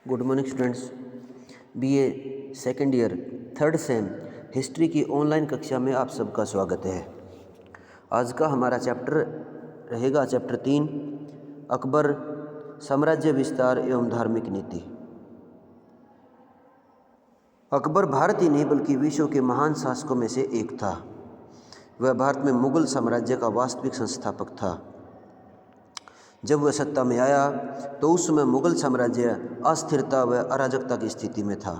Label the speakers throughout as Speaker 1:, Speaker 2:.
Speaker 1: Good morning students. BA second year third same history की online कक्षा में आप सबका स्वागत है। आज का हमारा चैप्टर रहेगा चैप्टर 3, अकबर, साम्राज्य विस्तार एवं धार्मिक नीति। अकबर भारत ही नहीं बल्कि विश्व के महान शासकों में से एक था। वह भारत में मुगल साम्राज्य का वास्तविक संस्थापक था। जब वह सत्ता में आया तो उस समय मुगल साम्राज्य अस्थिरता व अराजकता की स्थिति में था।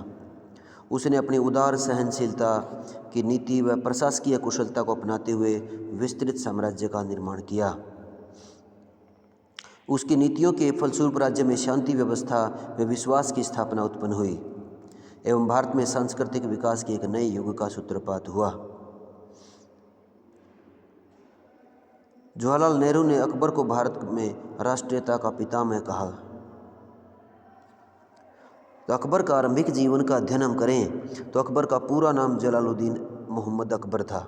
Speaker 1: उसने अपनी उदार सहनशीलता की नीति व प्रशासकीय कुशलता को अपनाते हुए विस्तृत साम्राज्य का निर्माण किया। उसकी नीतियों के फलस्वरूप राज्य में शांति व्यवस्था व विश्वास की स्थापना उत्पन्न हुई एवं भारत में सांस्कृतिक विकास के एक नए युग का सूत्रपात हुआ। जवाहरलाल नेहरू ने अकबर को भारत में राष्ट्रीयता का पितामह कहा। तो अकबर का आरंभिक जीवन का अध्ययन हम करें तो अकबर का पूरा नाम जलालुद्दीन मोहम्मद अकबर था।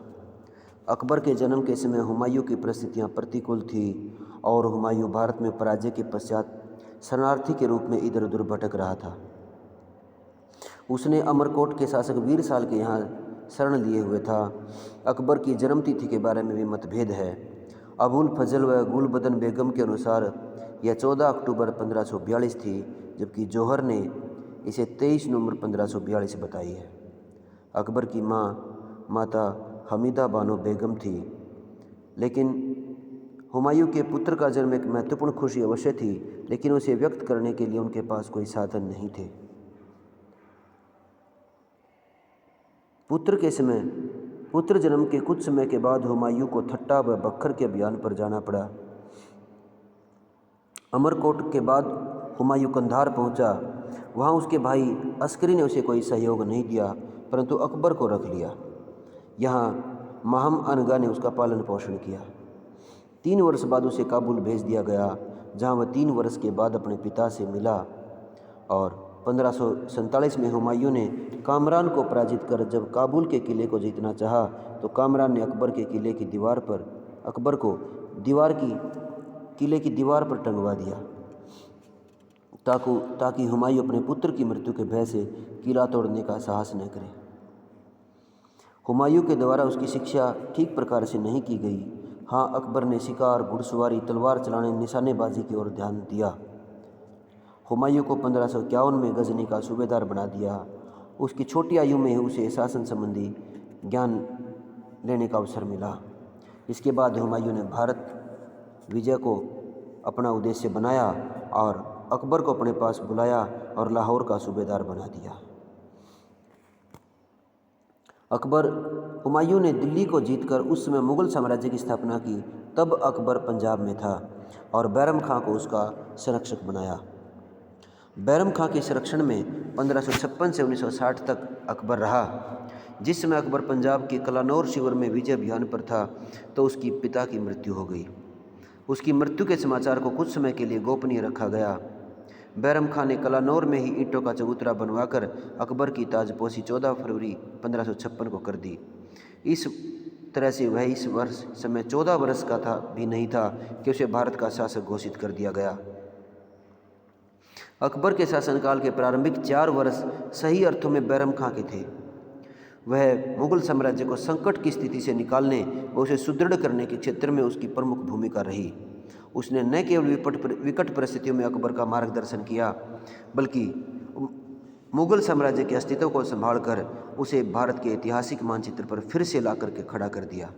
Speaker 1: अकबर के जन्म के समय हुमायूं की परिस्थितियां प्रतिकूल थी और हुमायूं भारत में पराजय के पश्चात शरणार्थी के रूप में इधर उधर भटक रहा था। उसने अमरकोट के शासक वीर साल के यहाँ शरण लिए हुए था। अकबर की जन्म तिथि के बारे में भी मतभेद है। अबुल फजल व गुलबदन बेगम के अनुसार यह 14 अक्टूबर 1542 थी, जबकि जौहर ने इसे 23 नवंबर 1542 बताई है। अकबर की माता हमीदा बानो बेगम थी, लेकिन हुमायूं के पुत्र का जन्म एक महत्वपूर्ण खुशी अवश्य थी, लेकिन उसे व्यक्त करने के लिए उनके पास कोई साधन नहीं थे। पुत्र जन्म के कुछ समय के बाद हुमायूं को ठट्टा व बख्तर के अभियान पर जाना पड़ा। अमरकोट के बाद हुमायूं कंधार पहुंचा। वहां उसके भाई अस्करी ने उसे कोई सहयोग नहीं दिया, परंतु अकबर को रख लिया। यहाँ महम अनगा ने उसका पालन पोषण किया। 3 वर्ष बाद उसे काबुल भेज दिया गया, जहाँ वह 3 वर्ष के बाद अपने पिता से मिला। और 1547 में हुमायूं ने कामरान को पराजित कर जब काबुल के किले को जीतना चाहा तो कामरान ने अकबर के किले की दीवार पर अकबर को किले की दीवार पर टंगवा दिया ताकि हुमायूं अपने पुत्र की मृत्यु के भय से किला तोड़ने का साहस न करे। हुमायूं के द्वारा उसकी शिक्षा ठीक प्रकार से नहीं की गई। हाँ, अकबर ने शिकार, घुड़सवारी, तलवार चलाने, निशानेबाजी की ओर ध्यान दिया। हुमायूं को 1551 में गजनी का सूबेदार बना दिया। उसकी छोटी आयु में ही उसे शासन संबंधी ज्ञान लेने का अवसर मिला। इसके बाद हुमायूं ने भारत विजय को अपना उद्देश्य बनाया और अकबर को अपने पास बुलाया और लाहौर का सूबेदार बना दिया। हुमायूं ने दिल्ली को जीतकर उस समय मुगल साम्राज्य की स्थापना की। तब अकबर पंजाब में था और बैरम खां को उसका संरक्षक बनाया। बैरम खां के संरक्षण में 1556 से 1960 तक अकबर रहा। जिस समय अकबर पंजाब के कलानौर शिविर में विजय अभियान पर था तो उसकी पिता की मृत्यु हो गई। उसकी मृत्यु के समाचार को कुछ समय के लिए गोपनीय रखा गया। बैरम खां ने कलानौर में ही ईंटों का चबूतरा बनवाकर अकबर की ताजपोशी 14 फरवरी 1556 को कर दी। इस तरह से वह इस समय 14 वर्ष का भी नहीं था कि उसे भारत का शासक घोषित कर दिया गया। अकबर के शासनकाल के प्रारंभिक 4 वर्ष सही अर्थों में बैरम खां के थे। वह मुगल साम्राज्य को संकट की स्थिति से निकालने और उसे सुदृढ़ करने के क्षेत्र में उसकी प्रमुख भूमिका रही। उसने न केवल विकट परिस्थितियों में अकबर का मार्गदर्शन किया, बल्कि मुगल साम्राज्य के अस्तित्व को संभालकर उसे भारत के ऐतिहासिक मानचित्र पर फिर से ला करके खड़ा कर दिया।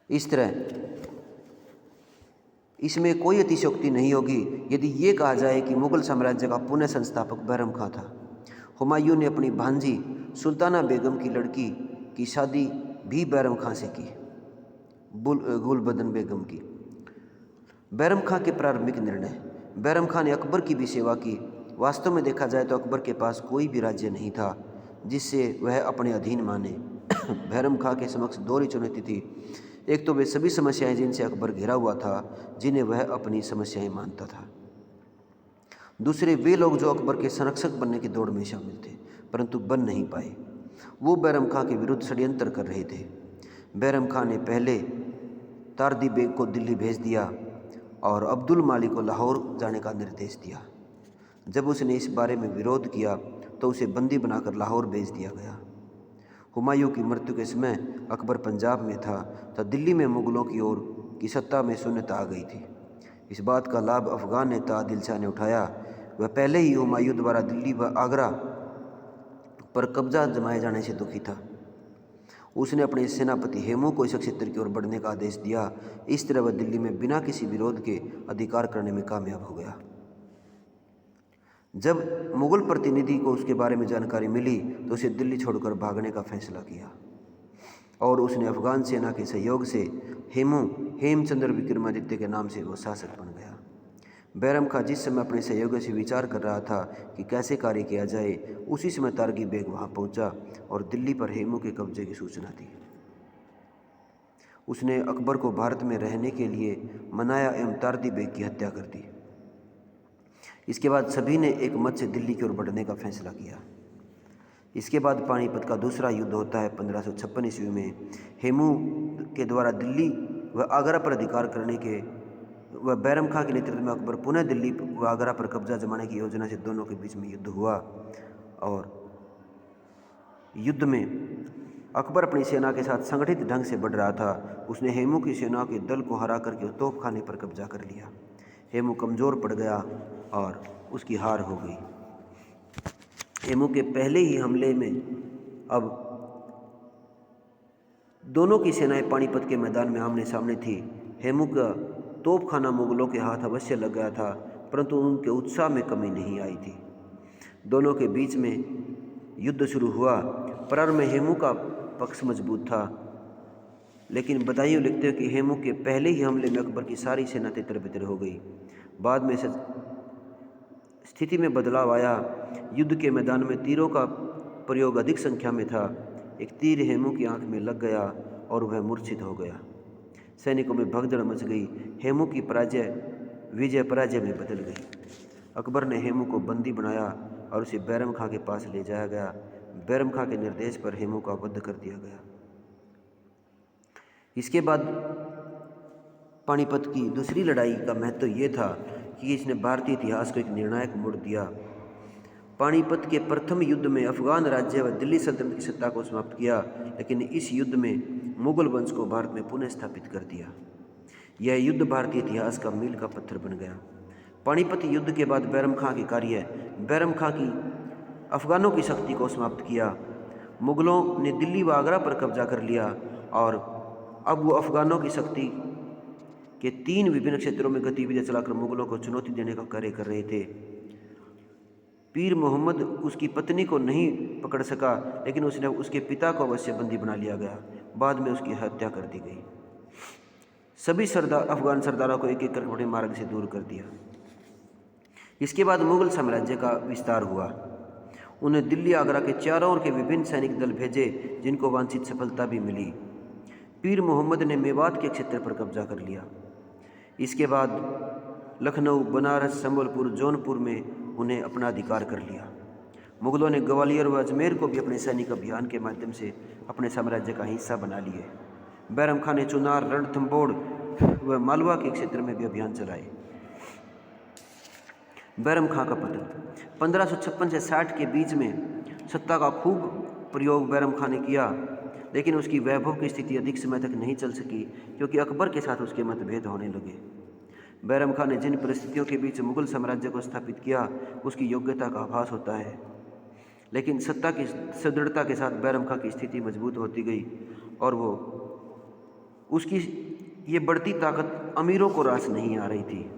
Speaker 1: इस तरह इसमें कोई अतिशयोक्ति नहीं होगी यदि ये कहा जाए कि मुगल साम्राज्य का पुनः संस्थापक बैरम खां था। हुमायूं ने अपनी भांजी सुल्ताना बेगम की लड़की की शादी भी बैरम खां से की, गुलबदन बेगम की। बैरम खां के प्रारंभिक निर्णय। बैरम खां ने अकबर की भी सेवा की। वास्तव में देखा जाए तो अकबर के पास कोई भी राज्य नहीं था जिससे वह अपने अधीन माने। बैरम खां के समक्ष 2 चुनौती थी। एक तो वे सभी समस्याएं जिनसे अकबर घिरा हुआ था, जिन्हें वह अपनी समस्याएं मानता था। दूसरे वे लोग जो अकबर के संरक्षक बनने की दौड़ में शामिल थे परंतु बन नहीं पाए। वो बैरम खां के विरुद्ध षड्यंत्र कर रहे थे। बैरम खां ने पहले तारदी बेग को दिल्ली भेज दिया और अब्दुल मालिक को लाहौर जाने का निर्देश दिया। जब उसने इस बारे में विरोध किया तो उसे बंदी बनाकर लाहौर भेज दिया गया। हुमायूं की मृत्यु के समय अकबर पंजाब में था तो दिल्ली में मुग़लों की ओर की सत्ता में शून्यता आ गई थी। इस बात का लाभ अफ़गान नेता आदिल शाह ने उठाया। वह पहले ही हुमायूं द्वारा दिल्ली व आगरा पर कब्जा जमाए जाने से दुखी था। उसने अपने सेनापति हेमू को इस क्षेत्र की ओर बढ़ने का आदेश दिया। इस तरह वह दिल्ली में बिना किसी विरोध के अधिकार करने में कामयाब हो गया। जब मुग़ल प्रतिनिधि को उसके बारे में जानकारी मिली तो उसे दिल्ली छोड़कर भागने का फैसला किया और उसने अफ़गान सेना के सहयोग से हेमचंद्र विक्रमादित्य के नाम से वो शासक बन गया। बैरम खां जिस समय अपने सहयोगियों से विचार कर रहा था कि कैसे कार्य किया जाए, उसी समय तारगी बेग वहाँ पहुँचा और दिल्ली पर हेमू के कब्जे की सूचना दी। उसने अकबर को भारत में रहने के लिए मनाया एवं तारदी बेग की हत्या कर दी। इसके बाद सभी ने एक मत से दिल्ली की ओर बढ़ने का फैसला किया। इसके बाद पानीपत का दूसरा युद्ध होता है 1556 ईस्वी में। हेमू के द्वारा दिल्ली व आगरा पर अधिकार करने के व बैरम खां के नेतृत्व में अकबर पुनः दिल्ली व आगरा पर कब्जा जमाने की योजना से दोनों के बीच में युद्ध हुआ और युद्ध में अकबर अपनी सेना के साथ संगठित ढंग से बढ़ रहा था। उसने हेमू की सेना के दल को हरा करके तोपखाने पर कब्जा कर लिया। हेमू कमज़ोर पड़ गया और उसकी हार हो गई। हेमू के पहले ही हमले में अब दोनों की सेनाएं पानीपत के मैदान में आमने सामने थी। हेमू का तोपखाना मुग़लों के हाथ अवश्य लग गया था, परंतु उनके उत्साह में कमी नहीं आई थी। दोनों के बीच में युद्ध शुरू हुआ। प्रारंभ में हेमू का पक्ष मजबूत था, लेकिन बदायूं लिखते हैं कि हेमू के पहले ही हमले में अकबर की सारी सेना तितर-बितर हो गई। बाद में स्थिति में बदलाव आया। युद्ध के मैदान में तीरों का प्रयोग अधिक संख्या में था। एक तीर हेमू की आंख में लग गया और वह मूर्छित हो गया। सैनिकों में भगदड़ मच गई। हेमू की विजय पराजय में बदल गई। अकबर ने हेमू को बंदी बनाया और उसे बैरम खां के पास ले जाया गया। बैरम खां के निर्देश पर हेमू का वध कर दिया गया। इसके बाद पानीपत की दूसरी लड़ाई का महत्व ये था कि इसने भारतीय इतिहास को एक निर्णायक मोड़ दिया। पानीपत के प्रथम युद्ध में अफ़गान राज्य व दिल्ली सल्तनत की सत्ता को समाप्त किया, लेकिन इस युद्ध में मुग़ल वंश को भारत में पुनः स्थापित कर दिया। यह युद्ध भारतीय इतिहास का मील का पत्थर बन गया। पानीपत युद्ध के बाद बैरम खां के कार्य बैरम खां की अफ़गानों की शक्ति को समाप्त किया। मुग़लों ने दिल्ली व आगरा पर कब्जा कर लिया और अब वो अफ़गानों की शक्ति के 3 विभिन्न क्षेत्रों में गतिविधियाँ चलाकर मुग़लों को चुनौती देने का कार्य कर रहे थे। पीर मोहम्मद उसकी पत्नी को नहीं पकड़ सका, लेकिन उसके पिता को अवश्य बंदी बना लिया गया। बाद में उसकी हत्या कर दी गई। सभी अफ़गान सरदारों को एक एक करके बड़े मार्ग से दूर कर दिया। इसके बाद मुग़ल साम्राज्य का विस्तार हुआ। उन्हें दिल्ली आगरा के चारों ओर के विभिन्न सैनिक दल भेजे, जिनको वांछित सफलता भी मिली। पीर मोहम्मद ने मेवात के क्षेत्र पर कब्जा कर लिया। इसके बाद लखनऊ, बनारस, संबलपुर, जौनपुर में उन्हें अपना अधिकार कर लिया। मुग़लों ने ग्वालियर व अजमेर को भी अपने सैनिक अभियान के माध्यम से अपने साम्राज्य का हिस्सा बना लिए। बैरम खां ने चुनार, रणथंभौर व मालवा के क्षेत्र में भी अभियान चलाए। बैरम खां का पतन 1556 से 60 के बीच में सत्ता का खूब प्रयोग बैरम खां ने किया, लेकिन उसकी वैभव की स्थिति अधिक समय तक नहीं चल सकी, क्योंकि अकबर के साथ उसके मतभेद होने लगे। बैरम खां ने जिन परिस्थितियों के बीच मुग़ल साम्राज्य को स्थापित किया, उसकी योग्यता का आभास होता है, लेकिन सत्ता की सुदृढ़ता के साथ बैरम खां की स्थिति मजबूत होती गई और उसकी ये बढ़ती ताकत अमीरों को रास नहीं आ रही थी।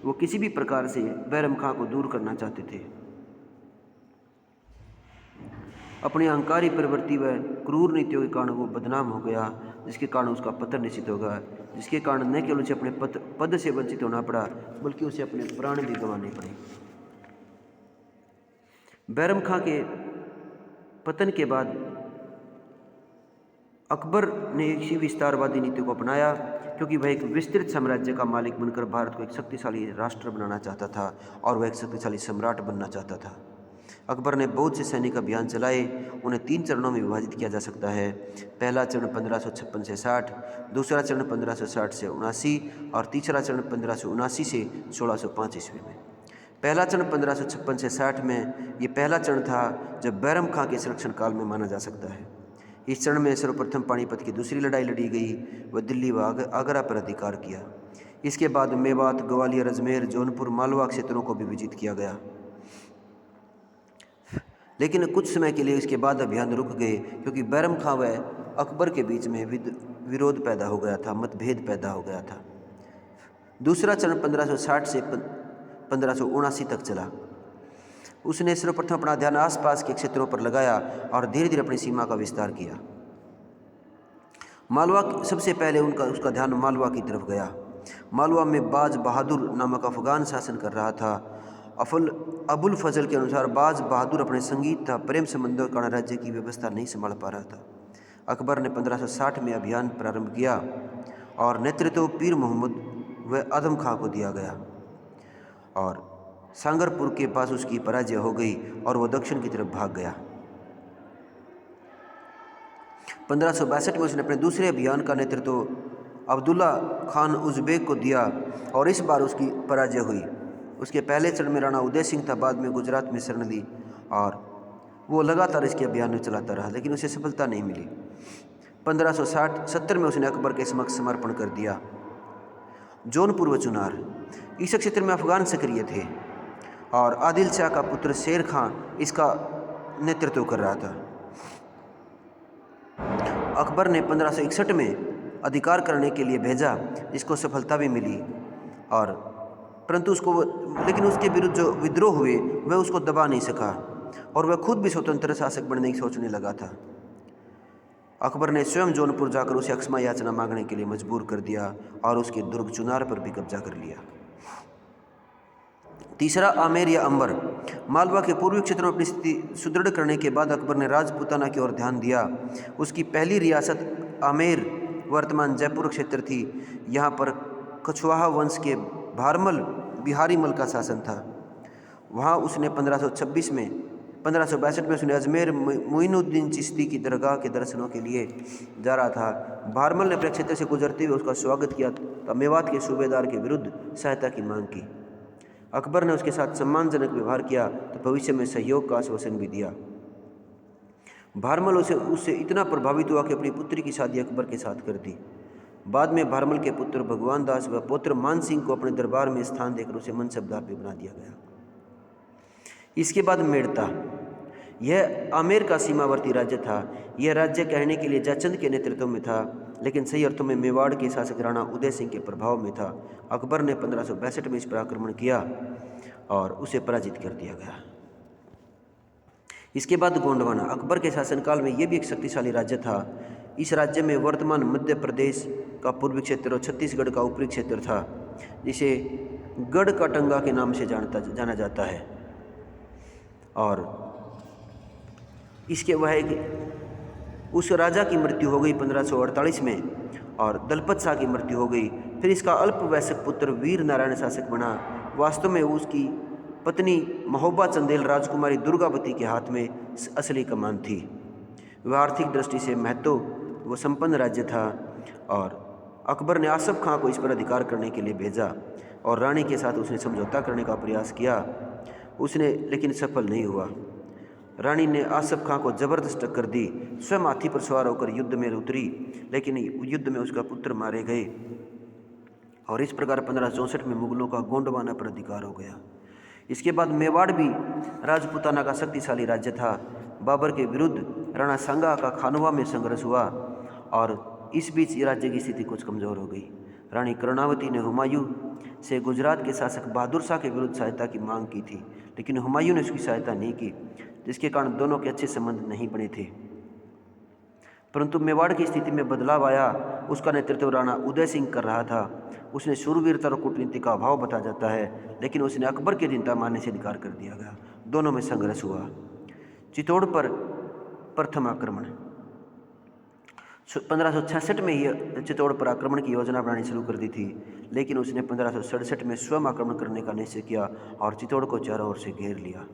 Speaker 1: वो किसी भी प्रकार से बैरम खां को दूर करना चाहते थे। अपनी अहंकारी प्रवृत्ति व क्रूर नीतियों के कारण वो बदनाम हो गया, जिसके कारण उसका पतन निश्चित होगा, जिसके कारण न केवल उसे अपने पद से वंचित होना पड़ा, बल्कि उसे अपने प्राण भी गंवाने पड़े। बैरम खां के पतन के बाद अकबर ने इसी विस्तारवादी नीति को अपनाया, क्योंकि वह एक विस्तृत साम्राज्य का मालिक बनकर भारत को एक शक्तिशाली राष्ट्र बनाना चाहता था और वह एक शक्तिशाली सम्राट बनना चाहता था। अकबर ने बहुत से सैनिक अभियान चलाए। उन्हें 3 चरणों में विभाजित किया जा सकता है। पहला चरण 1556 से 60, दूसरा चरण 1560 से 79 और तीसरा चरण 1579 से 1605 ईस्वी में। पहला चरण 1556 से 60 में ये पहला चरण था जब बैरम खां के संरक्षण काल में माना जा सकता है। इस चरण में सर्वप्रथम पानीपत की दूसरी लड़ाई लड़ी गई व दिल्ली व आगरा पर अधिकार किया। इसके बाद मेवात, ग्वालियर, अजमेर, जौनपुर, मालवा क्षेत्रों को भी विजित किया गया, लेकिन कुछ समय के लिए इसके बाद अभियान रुक गए क्योंकि बैरम खां व अकबर के बीच में विरोध पैदा हो गया था, मतभेद पैदा हो गया था। दूसरा चरण 1560 से 1579 तक चला। उसने सर्वप्रथम अपना ध्यान आसपास के क्षेत्रों पर लगाया और धीरे धीरे अपनी सीमा का विस्तार किया। मालवा सबसे पहले उसका ध्यान मालवा की तरफ गया। मालवा में बाज बहादुर नामक अफगान शासन कर रहा था। अबुल फजल के अनुसार बाज बहादुर अपने संगीत तथा प्रेम संबंधों के कारण राज्य की व्यवस्था नहीं संभाल पा रहा था। अकबर ने 1560 में अभियान प्रारंभ किया और नेतृत्व पीर मोहम्मद व आदम खां को दिया गया और सांगरपुर के पास उसकी पराजय हो गई और वह दक्षिण की तरफ भाग गया। 1562 में उसने अपने दूसरे अभियान का नेतृत्व अब्दुल्ला खान उज़्बेक को दिया और इस बार उसकी पराजय हुई। उसके पहले चरण में राणा उदय सिंह था, बाद में गुजरात में शरण ली और वो लगातार इसके अभियान में चलाता रहा, लेकिन उसे सफलता नहीं मिली। 1560-70 में उसने अकबर के समक्ष समर्पण कर दिया। जौनपुर व चुनार, इस क्षेत्र में अफगान सक्रिय थे और आदिल शाह का पुत्र शेर खां इसका नेतृत्व कर रहा था। अकबर ने 1561 में अधिकार करने के लिए भेजा, जिसको सफलता भी मिली और परंतु लेकिन उसके विरुद्ध जो विद्रोह हुए वह उसको दबा नहीं सका और वह खुद भी स्वतंत्र शासक बनने की सोचने लगा था। अकबर ने स्वयं जौनपुर जाकर उसे अक्षमा याचना मांगने के लिए मजबूर कर दिया और उसके दुर्ग चुनार पर भी कब्जा कर लिया। तीसरा, आमेर या अंबर, मालवा के पूर्वी क्षेत्रों में अपनी स्थिति सुदृढ़ करने के बाद अकबर ने राजपूताना की ओर ध्यान दिया। उसकी पहली रियासत आमेर वर्तमान जयपुर क्षेत्र थी। यहाँ पर कछवाहा वंश के भारमल बिहारी मल का शासन था। वहाँ उसने 1562 में उसने अजमेर मोइनुद्दीन चिश्ती की दरगाह के दर्शनों के लिए जा रहा था। भारमल ने अपने क्षेत्र से गुजरते हुए उसका स्वागत किया तो मेवात के सूबेदार के विरुद्ध सहायता की मांग की। अकबर ने उसके साथ सम्मानजनक व्यवहार किया तो भविष्य में सहयोग का आश्वासन भी दिया। भारमल उससे इतना प्रभावित हुआ कि अपनी पुत्री की शादी अकबर के साथ कर दी। बाद में भारमल के पुत्र भगवान दास व पुत्र मान सिंह को अपने दरबार में स्थान देकर उसे मनसबदार भी बना दिया गया। इसके बाद मेड़ता, यह आमेर का सीमावर्ती राज्य था। यह राज्य कहने के लिए जयचंद के नेतृत्व में था, लेकिन सही अर्थों में मेवाड़ के शासक राणा उदय सिंह के प्रभाव में था। अकबर ने 1562 में इस पर आक्रमण किया और उसे पराजित कर दिया गया। इसके बाद गोंडवाना, अकबर के शासनकाल में यह भी एक शक्तिशाली राज्य था। इस राज्य में वर्तमान मध्य प्रदेश का पूर्वी क्षेत्र और छत्तीसगढ़ का ऊपरी क्षेत्र था, जिसे गढ़ का टंगा के नाम से जाना जाता है। और इसके उस राजा की मृत्यु हो गई 1548 में और दलपत शाह की मृत्यु हो गई। फिर इसका अल्पवयस्क पुत्र वीर नारायण शासक बना। वास्तव में उसकी पत्नी महोबा चंदेल राजकुमारी दुर्गावती के हाथ में असली कमान थी। वह आर्थिक दृष्टि से महत्व व संपन्न राज्य था और अकबर ने आसफ खां को इस पर अधिकार करने के लिए भेजा और रानी के साथ उसने समझौता करने का प्रयास किया। उसने लेकिन सफल नहीं हुआ। रानी ने आसफ खां को जबरदस्त टक्कर दी, स्वयं हाथी पर सवार होकर युद्ध में उतरी, लेकिन युद्ध में उसका पुत्र मारे गए और इस प्रकार 1564 में मुगलों का गोंडवाना पर अधिकार हो गया। इसके बाद मेवाड़ भी राजपूताना का शक्तिशाली राज्य था। बाबर के विरुद्ध राणा सांगा का खानवा में संघर्ष हुआ और इस बीच राज्य की स्थिति कुछ कमज़ोर हो गई। रानी कर्णावती ने हुमायूं से गुजरात के शासक बहादुर शाह के विरुद्ध सहायता की मांग की थी, लेकिन हुमायूं ने उसकी सहायता नहीं की, जिसके कारण दोनों के अच्छे संबंध नहीं बने थे। परंतु मेवाड़ की स्थिति में बदलाव आया। उसका नेतृत्व राणा उदय सिंह कर रहा था। उसने शूरवीरता और कूटनीति का अभाव बताया जाता है, लेकिन उसने अकबर की अधीनता मानने से इनकार कर दिया गया। दोनों में संघर्ष हुआ। चित्तौड़ पर प्रथम आक्रमण, 1566 में ही चित्तौड़ पर आक्रमण की योजना बनानी शुरू कर दी थी, लेकिन उसने 1567 में स्वयं आक्रमण करने का निश्चय किया और चित्तौड़ को चारों ओर से घेर लिया।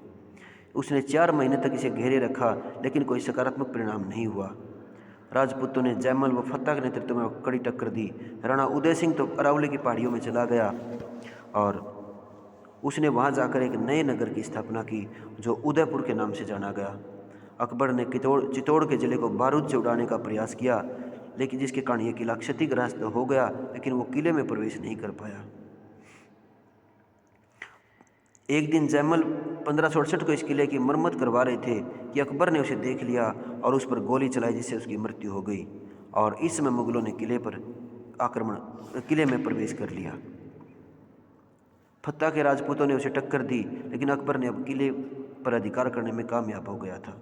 Speaker 1: उसने 4 महीने तक इसे घेरे रखा, लेकिन कोई सकारात्मक परिणाम नहीं हुआ। राजपूतों ने जैमल व फत्ता के नेतृत्व में कड़ी टक्कर दी। राणा उदय सिंह तो अरावली की पहाड़ियों में चला गया और उसने वहां जाकर एक नए नगर की स्थापना की जो उदयपुर के नाम से जाना गया। अकबर ने चित्तौड़ के जिले को बारूद से उड़ाने का प्रयास किया, लेकिन जिसके कारण यह किला क्षतिग्रस्त हो गया, लेकिन वो किले में प्रवेश नहीं कर पाया। एक दिन जैमल 1568 को इस किले की मरम्मत करवा रहे थे कि अकबर ने उसे देख लिया और उस पर गोली चलाई, जिससे उसकी मृत्यु हो गई। और इस समय मुगलों ने किले में प्रवेश कर लिया। फत्ता के राजपूतों ने उसे टक्कर दी, लेकिन अकबर ने अब किले पर अधिकार करने में कामयाब हो गया था।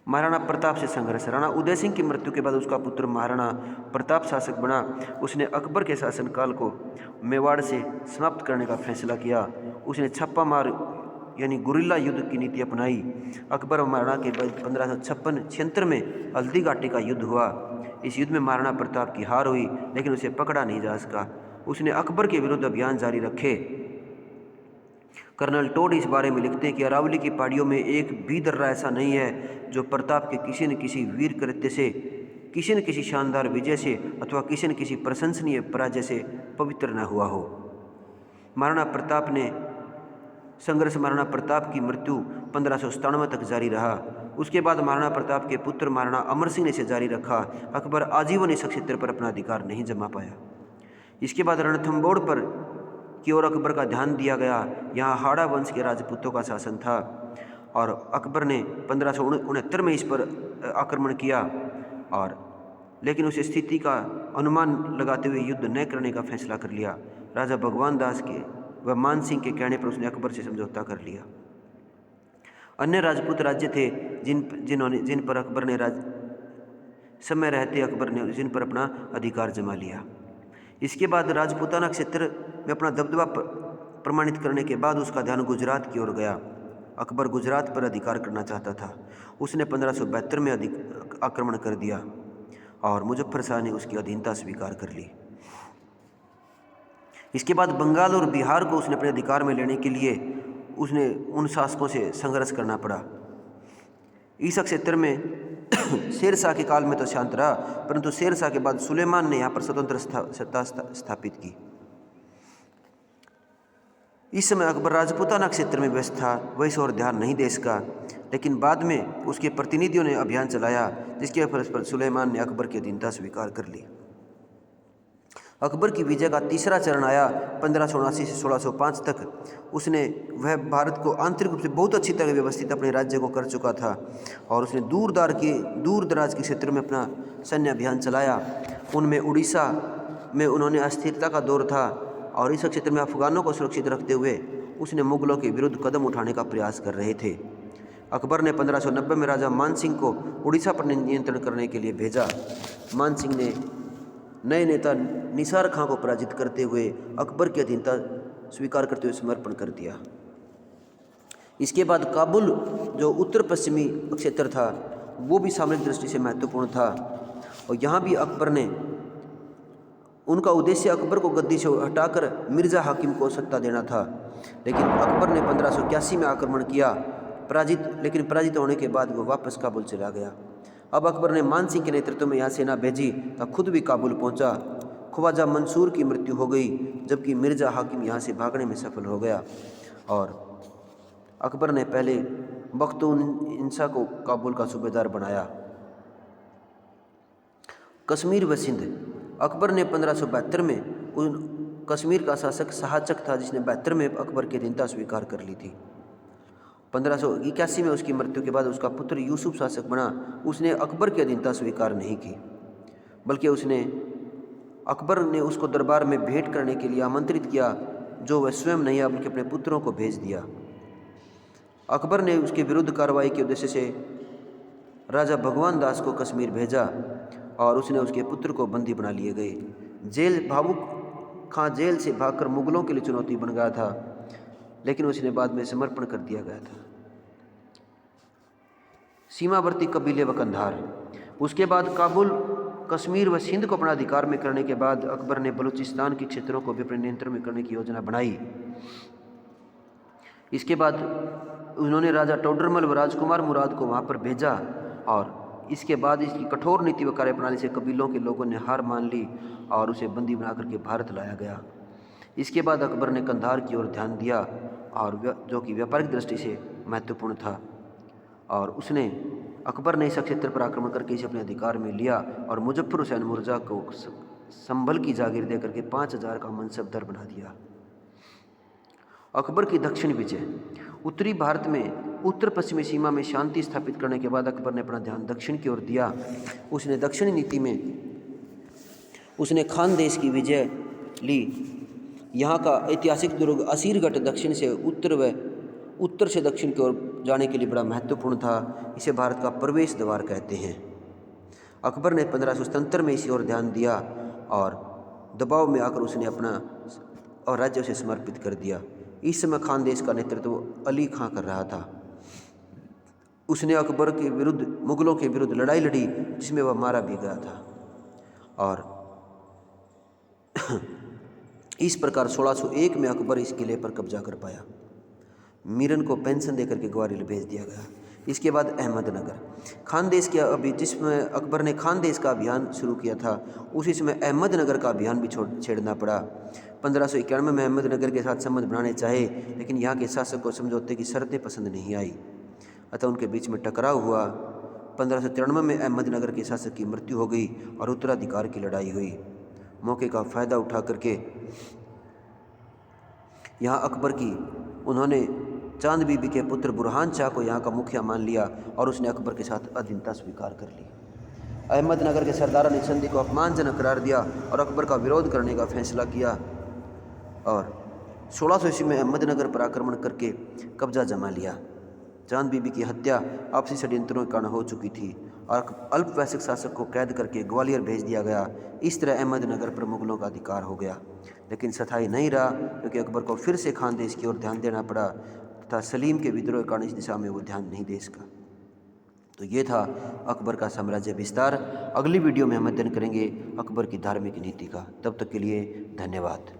Speaker 1: महाराणा प्रताप से संघर्ष। राणा उदय सिंह की मृत्यु के बाद उसका पुत्र महाराणा प्रताप शासक बना। उसने अकबर के शासनकाल को मेवाड़ से समाप्त करने का फैसला किया। उसने छापामार यानी गुरिल्ला युद्ध की नीति अपनाई। अकबर और महाराणा के बाद 1556 में हल्दी घाटी का युद्ध हुआ। इस युद्ध में महाराणा प्रताप की हार हुई, लेकिन उसे पकड़ा नहीं जा सका। उसने अकबर के विरुद्ध अभियान जारी रखे। कर्नल टोड इस बारे में लिखते हैं कि अरावली की पहाड़ियों में एक भी दर्रा ऐसा नहीं है जो प्रताप के किसी न किसी वीर कृत्य से, किसी न किसी शानदार विजय से अथवा किसी न किसी प्रशंसनीय पराजय से पवित्र न हुआ हो। महाराणा प्रताप की मृत्यु 1597 तक जारी रहा। उसके बाद महाराणा प्रताप के पुत्र महाराणा अमर सिंह ने इसे जारी रखा। अकबर आजीवन इस क्षेत्र पर अपना अधिकार नहीं जमा पाया। इसके बाद रणथंबोर पर की ओर अकबर का ध्यान दिया गया। यहाँ हाड़ा वंश के राजपूतों का शासन था और अकबर ने 1569 में इस पर आक्रमण किया, और लेकिन उस स्थिति का अनुमान लगाते हुए युद्ध न करने का फैसला कर लिया। राजा भगवान दास के व मान सिंह के कहने पर उसने अकबर से समझौता कर लिया। अन्य राजपूत राज्य थे जिन पर अकबर ने समय रहते जिन पर अपना अधिकार जमा लिया। इसके बाद राजपूताना क्षेत्र में अपना दबदबा प्रमाणित करने के बाद उसका ध्यान गुजरात की ओर गया। अकबर गुजरात पर अधिकार करना चाहता था। उसने 1572 में आक्रमण कर दिया और मुजफ्फर शाह ने उसकी अधीनता स्वीकार कर ली। इसके बाद बंगाल और बिहार को उसने अपने अधिकार में लेने के लिए उसने उन शासकों से संघर्ष करना पड़ा। इस क्षेत्र में शेर शाह के काल में तो शांत रहा, परंतु शेर शाह के बाद सुलेमान ने यहाँ पर स्वतंत्र सत्ता स्थापित की। इस समय अकबर राजपूताना क्षेत्र में व्यस्त था, वह इस ओर ध्यान नहीं दे सका, लेकिन बाद में उसके प्रतिनिधियों ने अभियान चलाया, जिसके पर सुलेमान ने अकबर की अधीनता स्वीकार कर ली। अकबर की विजय का तीसरा चरण आया 1579 से 1605 तक। वह भारत को आंतरिक रूप से बहुत अच्छी तरह व्यवस्थित अपने राज्य को कर चुका था और उसने दूर दराज के क्षेत्र में अपना सैन्य अभियान चलाया। उनमें उड़ीसा में उन्होंने अस्थिरता का दौर था और इस क्षेत्र में अफगानों को सुरक्षित रखते हुए उसने मुगलों के विरुद्ध कदम उठाने का प्रयास कर रहे थे। अकबर ने 1590 में राजा मान सिंह को उड़ीसा पर नियंत्रण करने के लिए भेजा। मान सिंह ने नए नेता निसार खां को पराजित करते हुए अकबर की अधीनता स्वीकार करते हुए समर्पण कर दिया। इसके बाद काबुल जो उत्तर पश्चिमी क्षेत्र था वो भी सामरिक दृष्टि से महत्वपूर्ण था और यहाँ भी अकबर ने उनका उद्देश्य अकबर को गद्दी से हटाकर मिर्ज़ा हाकिम को सत्ता देना था। लेकिन अकबर ने 1581 में आक्रमण किया, पराजित होने के बाद वो वापस काबुल चला गया। अब अकबर ने मान सिंह के नेतृत्व में यहाँ सेना भेजी तो खुद भी काबुल पहुँचा। ख्वाजा मंसूर की मृत्यु हो गई, जबकि मिर्ज़ा हाकिम यहाँ से भागने में सफल हो गया और अकबर ने पहले बख्तून इंसा को काबुल का सूबेदार बनाया। कश्मीर व सिंध। अकबर ने 1572 में कश्मीर का शासक शाहचक था, जिसने 72 में अकबर की अधीनता स्वीकार कर ली थी। 1581 में उसकी मृत्यु के बाद उसका पुत्र यूसुफ शासक बना। उसने अकबर की अधीनता स्वीकार नहीं की, बल्कि अकबर ने उसको दरबार में भेंट करने के लिए आमंत्रित किया, जो वह स्वयं नहीं बल्कि अपने पुत्रों को भेज दिया। अकबर ने उसके विरुद्ध कार्रवाई के उद्देश्य से राजा भगवान दास को कश्मीर भेजा और उसने उसके पुत्र को बंदी बना लिए गए। भावुक खां जेल से भागकर मुगलों के लिए चुनौती बन गया था, लेकिन उसने बाद में समर्पण कर दिया गया था। सीमावर्ती कबीले व कंधार। उसके बाद काबुल, कश्मीर व सिंध को अपना अधिकार में करने के बाद अकबर ने बलूचिस्तान के क्षेत्रों को भी अपने नियंत्रण में करने की योजना बनाई। इसके बाद उन्होंने राजा टोडरमल व राजकुमार मुराद को वहाँ पर भेजा और इसके बाद इसकी कठोर नीति व कार्यप्रणाली से कबीलों के लोगों ने हार मान ली और उसे बंदी बना करके भारत लाया गया। इसके बाद अकबर ने कंधार की ओर ध्यान दिया और जो कि व्यापारिक दृष्टि से महत्वपूर्ण था, और अकबर ने इस क्षेत्र पर आक्रमण करके इसे अपने अधिकार में लिया और मुजफ्फर हुसैन मुर्जा को संभल की जागीर दे करके 5000 का मनसबदार बना दिया। अकबर की दक्षिण विजय। उत्तरी भारत में उत्तर पश्चिमी सीमा में शांति स्थापित करने के बाद अकबर ने अपना ध्यान दक्षिण की ओर दिया। उसने दक्षिणी नीति में खान देश की विजय ली। यहाँ का ऐतिहासिक दुर्ग असीरगढ़ दक्षिण से उत्तर से दक्षिण की ओर जाने के लिए बड़ा महत्वपूर्ण था। इसे भारत का प्रवेश द्वार कहते हैं। अकबर ने 1577 में इसी ओर ध्यान दिया और दबाव में आकर उसने अपना और राज्य उसे समर्पित कर दिया। इस समय खान देश का नेतृत्व अली खां कर रहा था। उसने अकबर के विरुद्ध मुगलों के विरुद्ध लड़ाई लड़ी जिसमें वह मारा भी गया था और इस प्रकार 1601 में अकबर इस किले पर कब्जा कर पाया। मीरन को पेंशन देकर के ग्वालियर भेज दिया गया। इसके बाद अहमदनगर। खानदेश के अभी जिसमें अकबर ने खानदेश का अभियान शुरू किया था उसी समय अहमदनगर का अभियान भी छेड़ना पड़ा। 1591 में अहमदनगर के साथ संबंध बनाने चाहे, लेकिन यहाँ के शासक को समझौते की शर्तें पसंद नहीं आई, अतः उनके बीच में टकराव हुआ। 1593 में अहमदनगर के शासक की मृत्यु हो गई और उत्तराधिकार की लड़ाई हुई। मौके का फ़ायदा उठा करके यहाँ अकबर की उन्होंने चांद बीबी के पुत्र बुरहान शाह को यहाँ का मुखिया मान लिया और उसने अकबर के साथ अधीनता स्वीकार कर ली। अहमदनगर के सरदारों ने संधि को अपमानजनक करार दिया और अकबर का विरोध करने का फैसला किया और 1600 ईस्वी में अहमदनगर पर आक्रमण करके कब्जा जमा लिया। चांद बीबी की हत्या आपसी षड्यंत्रों के कारण हो चुकी थी और अल्पवयस्क शासक को कैद करके ग्वालियर भेज दिया गया। इस तरह अहमदनगर पर मुगलों का अधिकार हो गया, लेकिन स्थायी नहीं रहा क्योंकि अकबर को फिर से खानदेश की ओर ध्यान देना पड़ा तथा सलीम के विद्रोह के कारण इस दिशा में वो ध्यान नहीं दे सका। तो ये था अकबर का साम्राज्य विस्तार। अगली वीडियो में हम अध्ययन करेंगे अकबर की धार्मिक नीति का। तब तक के लिए धन्यवाद।